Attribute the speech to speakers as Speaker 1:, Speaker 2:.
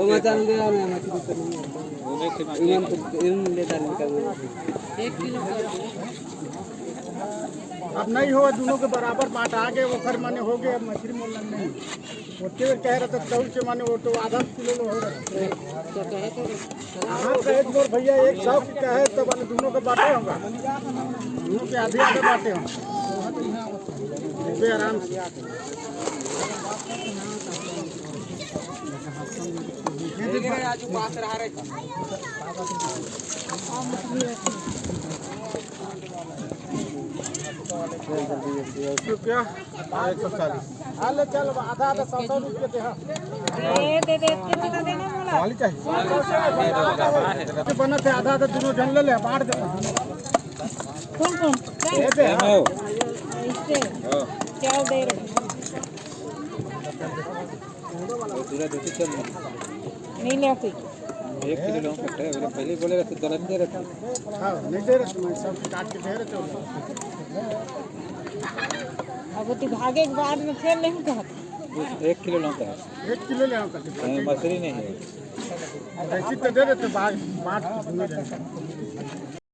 Speaker 1: मचान ले आने मछली तो नहीं इन ले डालने का 1 किलो
Speaker 2: अब नहीं होगा दोनों के बराबर बांट आगे वो फिर माने हो गए मछली मोल नहीं होते हुए कह रहा था तौल के माने वो तो आधा किलो हो रहा है हाँ कहे तो भैया 100 की कहे तो माने दोनों के बांटे होगा दोनों के आधे आधे बांटे होंगे आराम से
Speaker 1: आज पास रहा रे
Speaker 2: क्या 140 हाल चल आधा आधा 100 रुपये दे दे कितना देना बोला वाली चाहिए बना थे आधा आधा दोनों जन ले बांट दे कौन कौन दे दे इससे क्या दे रहे नहीं ले कोई
Speaker 1: 1 किलो लौंग कट्टा है पहले बोलेगा तो दलन दे रहे
Speaker 2: हां नहीं दे रहे मैं सब काट के दे रहे थे
Speaker 3: अब तो भागे के बाद में फिर नहीं कहता
Speaker 1: 1 किलो लौंग का
Speaker 2: 1 किलो ले आओ
Speaker 1: मछली नहीं है
Speaker 2: ऐसी तो दे रहे थे बांट